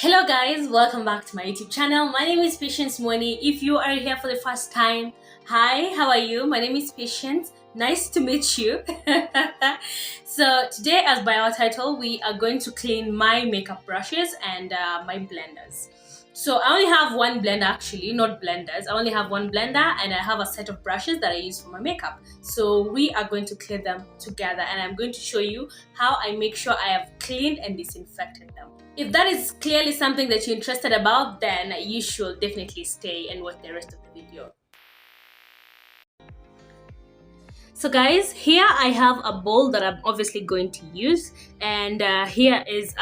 Hello guys, welcome back to my YouTube channel. My name is Patience Money. If you are here for the first time, hi, how are you? My name is Patience. Nice to meet you. So today, as by our title, we are going to clean my makeup brushes and my blenders. So I only have one blender, actually, not blenders. I only have one blender and I have a set of brushes that I use for my makeup. So we are going to clean them together and I'm going to show you how I make sure I have cleaned and disinfected them. If that is clearly something that you're interested about, then you should definitely stay and watch the rest of the video. So guys, here I have a bowl that I'm obviously going to use, and here is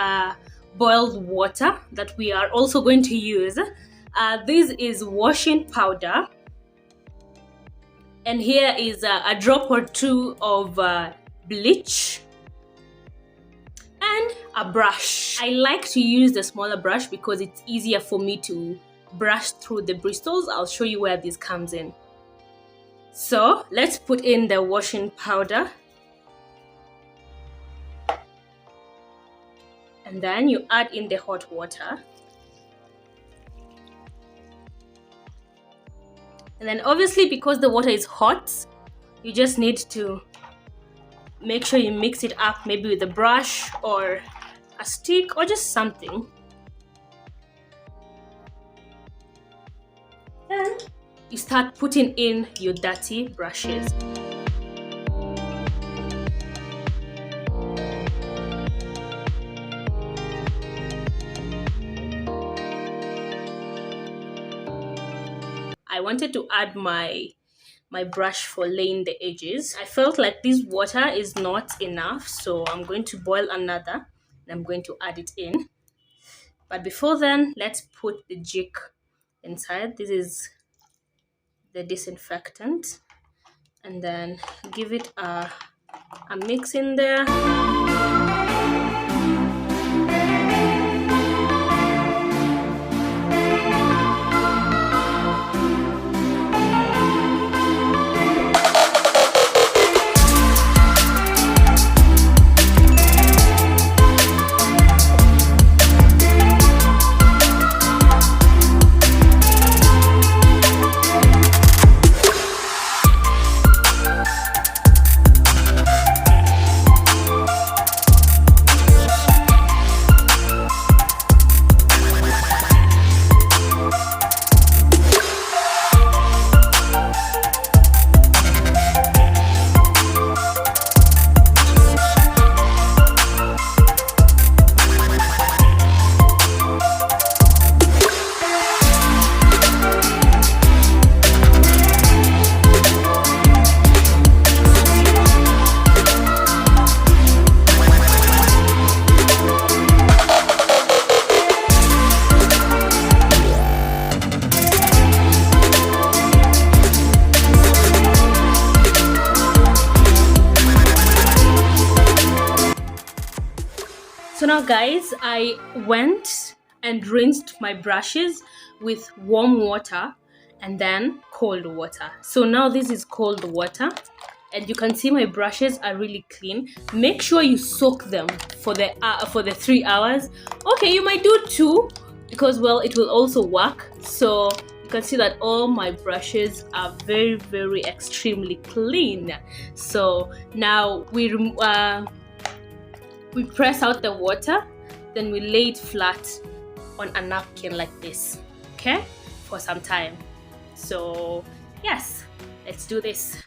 boiled water that we are also going to use. This is washing powder, and here is a drop or two of bleach and a brush. I like to use the smaller brush because it's easier for me to brush through the bristles. I'll show you where this comes in. So let's put in the washing powder. And then you add in the hot water. And then obviously, because the water is hot, you just need to make sure you mix it up, maybe with a brush or a stick or just something. Then you start putting in your dirty brushes. I wanted to add my brush for laying the edges. I felt like this water is not enough, so I'm going to boil another and I'm going to add it in. But before then, let's put the jig inside. This is the disinfectant, and then give it a mix in there. So now guys, I went and rinsed my brushes with warm water and then cold water. So now this is cold water and you can see my brushes are really clean. Make sure you soak them for the 3 hours. Okay, you might do 2 because, well, it will also work. So you can see that all my brushes are very extremely clean. So now we press out the water, then we lay it flat on a napkin like this, okay, for some time. So yes, let's do this.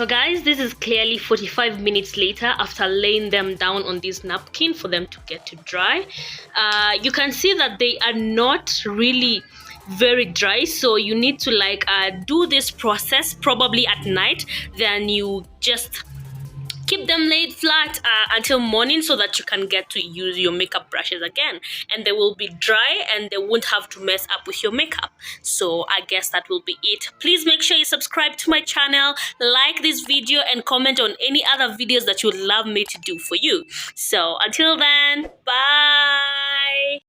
So guys, this is clearly 45 minutes later after laying them down on this napkin for them to get to dry. You can see that they are not really very dry, so you need to like do this process probably at night. Then you just keep them laid flat until morning so that you can get to use your makeup brushes again, and they will be dry and they won't have to mess up with your makeup. So I guess that will be it. Please make sure you subscribe to my channel, like this video, and comment on any other videos that you would love me to do for you. So until then, bye.